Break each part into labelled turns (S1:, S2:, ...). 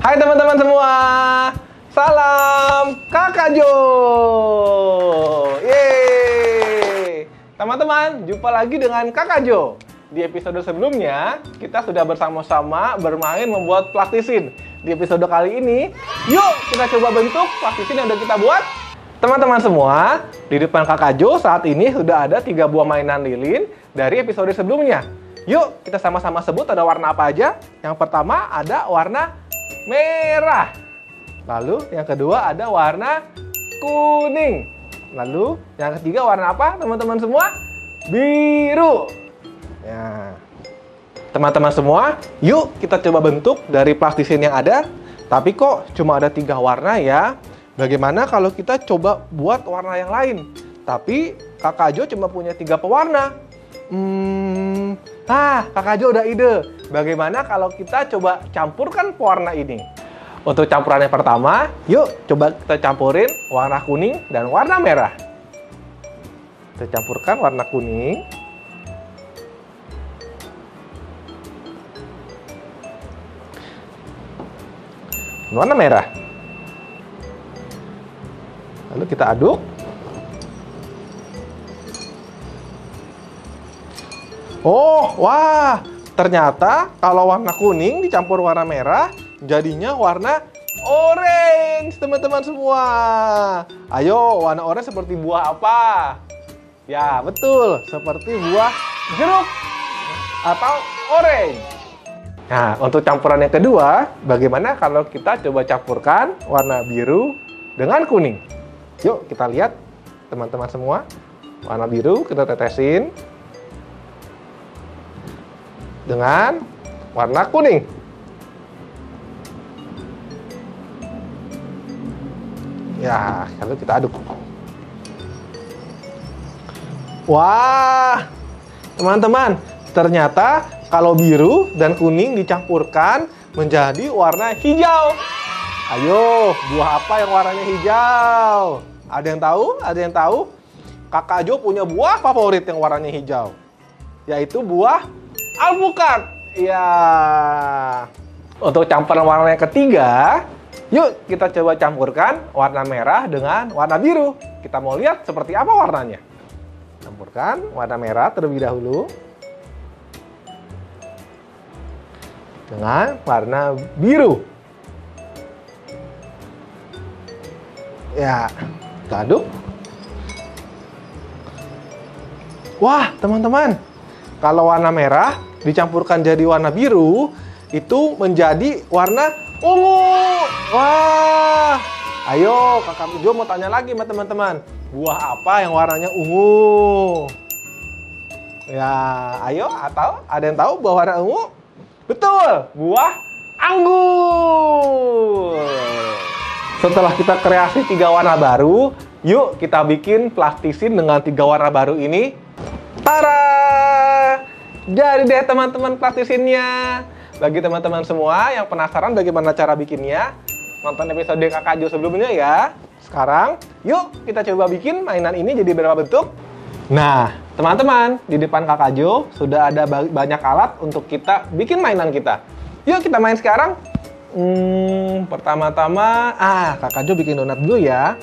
S1: Hai teman-teman semua, salam Kakak Jo. Yeay. Teman-teman, jumpa lagi dengan Kakak Jo. Di episode sebelumnya, kita sudah bersama-sama bermain membuat plastisin. Di episode kali ini, yuk kita coba bentuk plastisin yang udah kita buat. Teman-teman semua, di depan Kakak Jo saat ini sudah ada 3 buah mainan lilin dari episode sebelumnya. Yuk kita sama-sama sebut ada warna apa aja. Yang pertama ada warna merah. Lalu yang kedua ada warna kuning. Lalu yang ketiga warna apa teman-teman semua? Biru. Ya. Teman-teman semua, yuk kita coba bentuk dari plastisin yang ada. Tapi kok cuma ada 3 warna ya? Bagaimana kalau kita coba buat warna yang lain? Tapi Kakak Jo cuma punya 3 pewarna. Kakak Jo udah ide. Bagaimana kalau kita coba campurkan pewarna ini? Untuk campuran yang pertama, yuk coba kita campurin warna kuning dan warna merah. Kita campurkan warna kuning. Warna merah. Lalu kita aduk. Oh, wah! Ternyata kalau warna kuning dicampur warna merah, jadinya warna orange, teman-teman semua. Ayo, warna orange seperti buah apa? Ya, betul. Seperti buah jeruk atau orange. Nah, untuk campuran yang kedua, bagaimana kalau kita coba campurkan warna biru dengan kuning? Yuk, kita lihat, teman-teman semua. Warna biru kita tetesin dengan warna kuning. Ya, lalu kita aduk. Wah, teman-teman, ternyata kalau biru dan kuning dicampurkan menjadi warna hijau. Ayo, buah apa yang warnanya hijau? Ada yang tahu? Ada yang tahu? Kakak Jo punya buah favorit yang warnanya hijau, yaitu buah alpukat. Ya. Untuk campuran warna yang ketiga, yuk kita coba campurkan warna merah dengan warna biru. Kita mau lihat seperti apa warnanya. Campurkan warna merah terlebih dahulu dengan warna biru. Ya, kita aduk. Wah, teman-teman, kalau warna merah dicampurkan jadi warna biru, itu menjadi warna ungu. Wah, ayo Kakak Jo mau tanya lagi sama teman-teman, buah apa yang warnanya ungu? Ya, ayo, atau ada yang tahu buah warna ungu? Betul, buah anggur. Setelah kita kreasi 3 warna baru, yuk kita bikin plastisin dengan 3 warna baru ini. Tara! Jadi deh teman-teman plastisinnya. Bagi teman-teman semua yang penasaran bagaimana cara bikinnya, nonton episode Kakak Jo sebelumnya ya. Sekarang, yuk kita coba bikin mainan ini jadi berapa bentuk. Nah, teman-teman, di depan Kakak Jo sudah ada banyak alat untuk kita bikin mainan kita. Yuk kita main sekarang. Pertama-tama, Kakak Jo bikin donat dulu ya.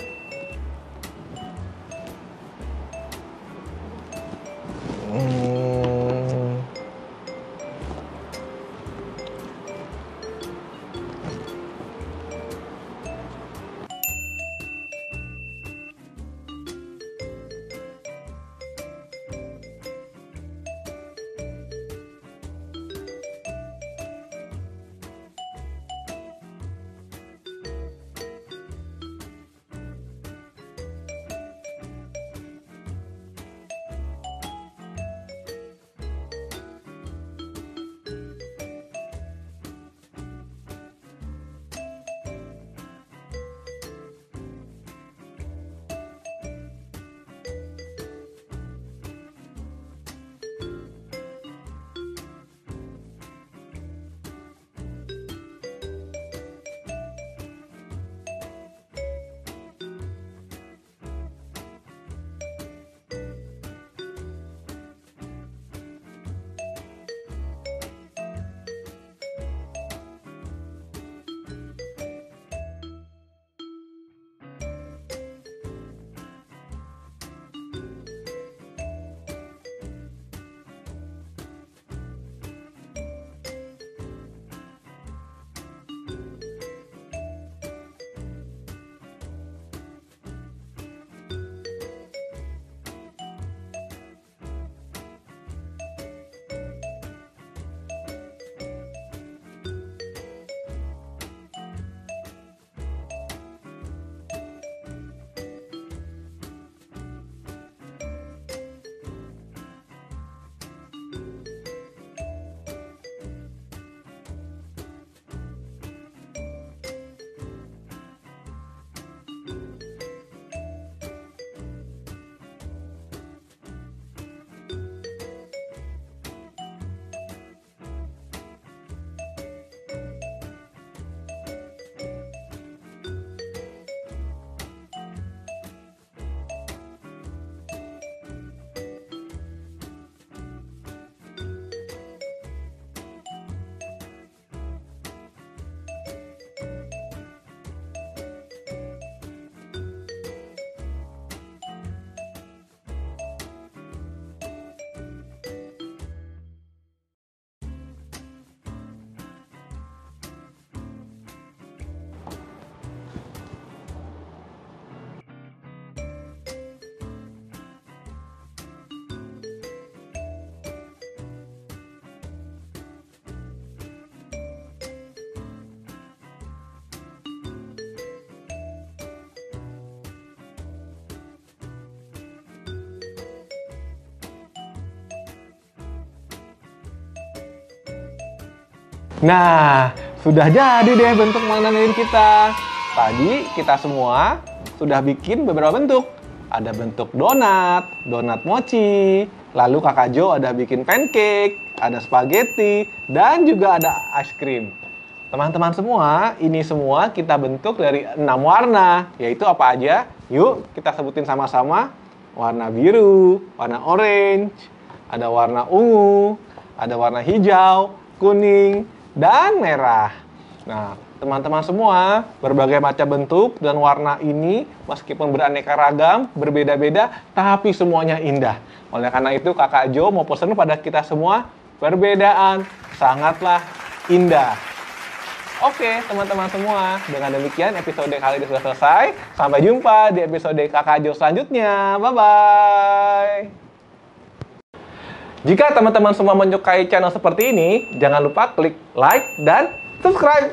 S1: Nah, sudah jadi deh bentuk mainan lilin kita. Tadi kita semua sudah bikin beberapa bentuk. Ada bentuk donat, donat mochi, lalu Kakak Jo ada bikin pancake, ada spaghetti, dan juga ada es krim. Teman-teman semua, ini semua kita bentuk dari 6 warna, yaitu apa aja? Yuk, kita sebutin sama-sama. Warna biru, warna orange, ada warna ungu, ada warna hijau, kuning, dan merah. Nah, teman-teman semua, berbagai macam bentuk dan warna ini meskipun beraneka ragam, berbeda-beda, tapi semuanya indah. Oleh karena itu, Kakak Jo mau pesan pada kita semua, perbedaan sangatlah indah. Oke, teman-teman semua, dengan demikian episode kali ini sudah selesai. Sampai jumpa di episode Kakak Jo selanjutnya. Bye-bye. Jika teman-teman semua menyukai channel seperti ini, jangan lupa klik like dan subscribe.